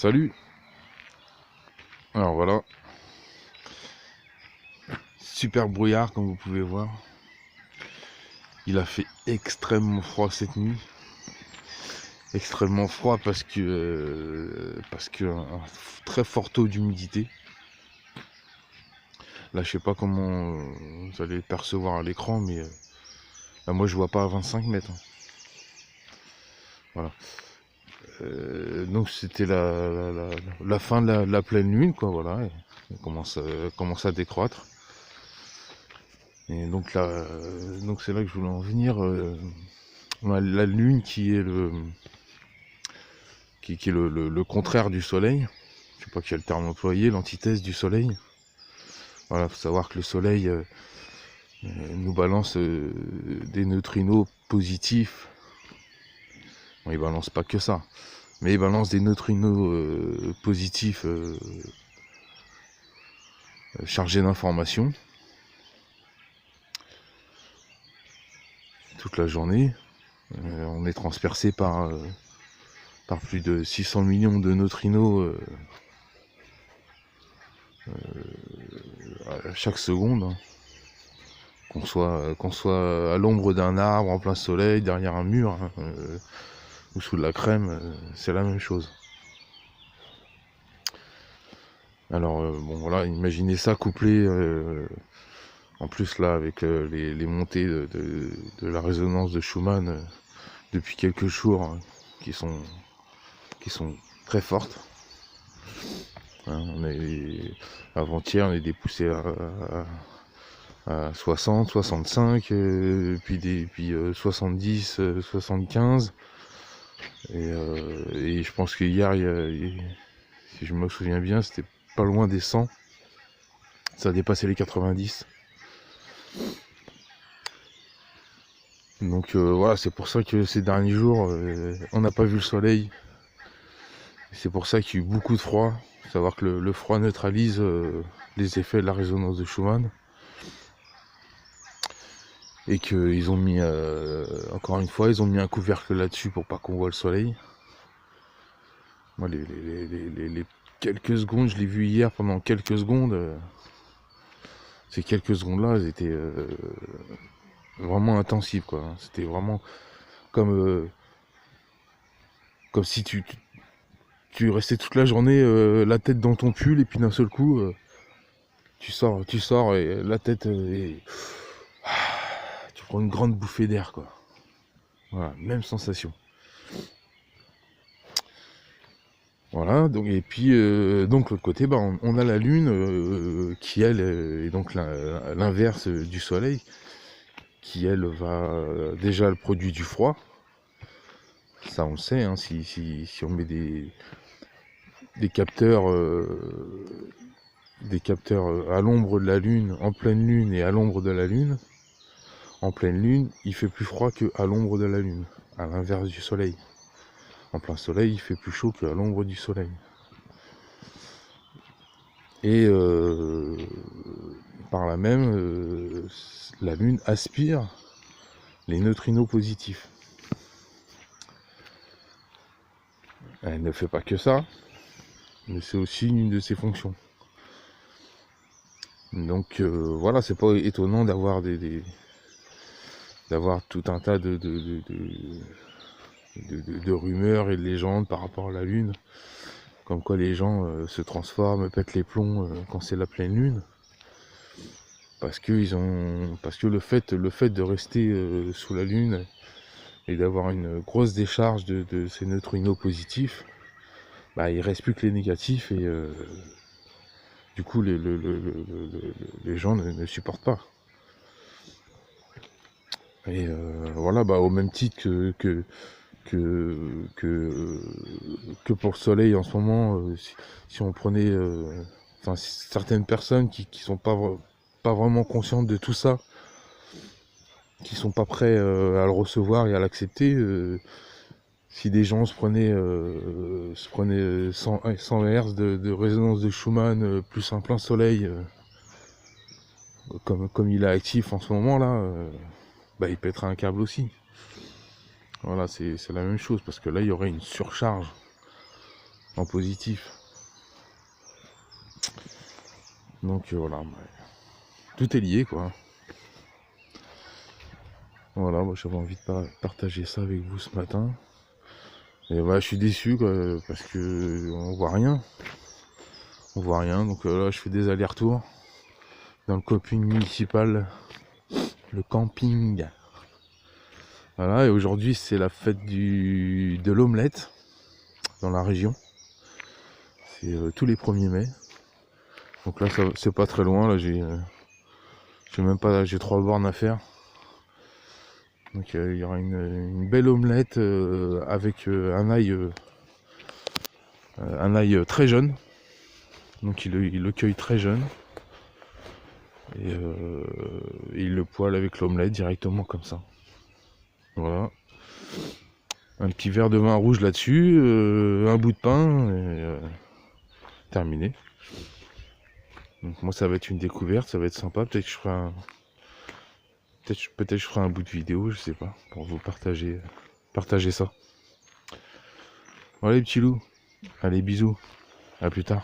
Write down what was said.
Salut. Alors voilà, super brouillard comme vous pouvez voir. Il a fait extrêmement froid cette nuit. Extrêmement froid parce que un très fort taux d'humidité. Là je sais pas comment vous allez percevoir à l'écran, mais là, moi je vois pas à 25 mètres. Voilà. Donc c'était la fin de la pleine lune, quoi, voilà. Elle commence à décroître. Et donc là, donc c'est là que je voulais en venir. La lune qui est le contraire du soleil. Je sais pas quel terme employer, l'antithèse du soleil. Voilà, faut savoir que le soleil nous balance des neutrinos positifs. Bon, il balance pas que ça, mais il balance des neutrinos positifs chargés d'informations toute la journée. On est transpercé par plus de 600 millions de neutrinos à chaque seconde. Hein. Qu'on soit à l'ombre d'un arbre, en plein soleil, derrière un mur, hein, ou sous de la crème, c'est la même chose. Alors bon voilà, imaginez ça couplé en plus là avec les montées de la résonance de Schumann depuis quelques jours, hein, qui sont très fortes. Hein, avant-hier on est des poussées à 60, 65, puis 70, 75. Et je pense qu'hier, si je me souviens bien, c'était pas loin des 100. Ça a dépassé les 90. Donc voilà, c'est pour ça que ces derniers jours, on n'a pas vu le soleil. C'est pour ça qu'il y a eu beaucoup de froid. Faut savoir que le froid neutralise les effets de la résonance de Schumann. Et qu'ils ont mis, encore une fois, ils ont mis un couvercle là-dessus pour pas qu'on voit le soleil. Moi, les quelques secondes, je l'ai vu hier pendant quelques secondes. Ces quelques secondes-là, elles étaient vraiment intensives, quoi. C'était vraiment comme si tu restais toute la journée la tête dans ton pull et puis d'un seul coup, tu sors et la tête tu prends une grande bouffée d'air, quoi. Voilà, même sensation. Voilà, donc et puis donc l'autre côté, on a la lune qui elle est donc l'inverse du soleil, qui elle va déjà le produit du froid. Ça on le sait, hein, si on met des capteurs à l'ombre de la lune, en pleine lune et à l'ombre de la lune. En pleine lune, il fait plus froid qu'à l'ombre de la lune, à l'inverse du soleil. En plein soleil, il fait plus chaud qu'à l'ombre du soleil. Et par là même, la lune aspire les neutrinos positifs. Elle ne fait pas que ça, mais c'est aussi une de ses fonctions. Donc voilà, c'est pas étonnant d'avoir d'avoir tout un tas de rumeurs et de légendes par rapport à la lune, comme quoi les gens se transforment, pètent les plombs quand c'est la pleine lune, parce que le fait de rester sous la lune et d'avoir une grosse décharge de ces neutrinos positifs, il reste plus que les négatifs et du coup les gens ne supportent pas. Et voilà, au même titre que pour le soleil en ce moment, si on prenait certaines personnes qui sont pas vraiment conscientes de tout ça, qui sont pas prêts à le recevoir et à l'accepter, si des gens se prenaient 100 Hz de résonance de Schumann plus un plein soleil comme il est actif en ce moment là, il pètera un câble aussi. Voilà, c'est la même chose, parce que là, il y aurait une surcharge. en positif. Donc voilà, tout est lié quoi. Voilà, moi j'avais envie de partager ça avec vous ce matin. Et je suis déçu quoi, parce que on voit rien. On voit rien, donc là je fais des allers-retours dans le camping municipal, le camping. Voilà, et aujourd'hui c'est la fête de l'omelette dans la région. C'est tous les 1er mai. Donc là c'est pas très loin, là j'ai même pas, j'ai 3 bornes à faire. Donc il y aura une belle omelette avec un ail très jeune. Donc il le cueille très jeune. Et il le poêle avec l'omelette directement comme ça. Voilà. Un petit verre de vin rouge là-dessus, un bout de pain, et terminé. Donc moi ça va être une découverte, ça va être sympa. Peut-être que je ferai peut-être je ferai un bout de vidéo, je sais pas, pour vous partager ça. Voilà les petits loups. Allez, bisous. À plus tard.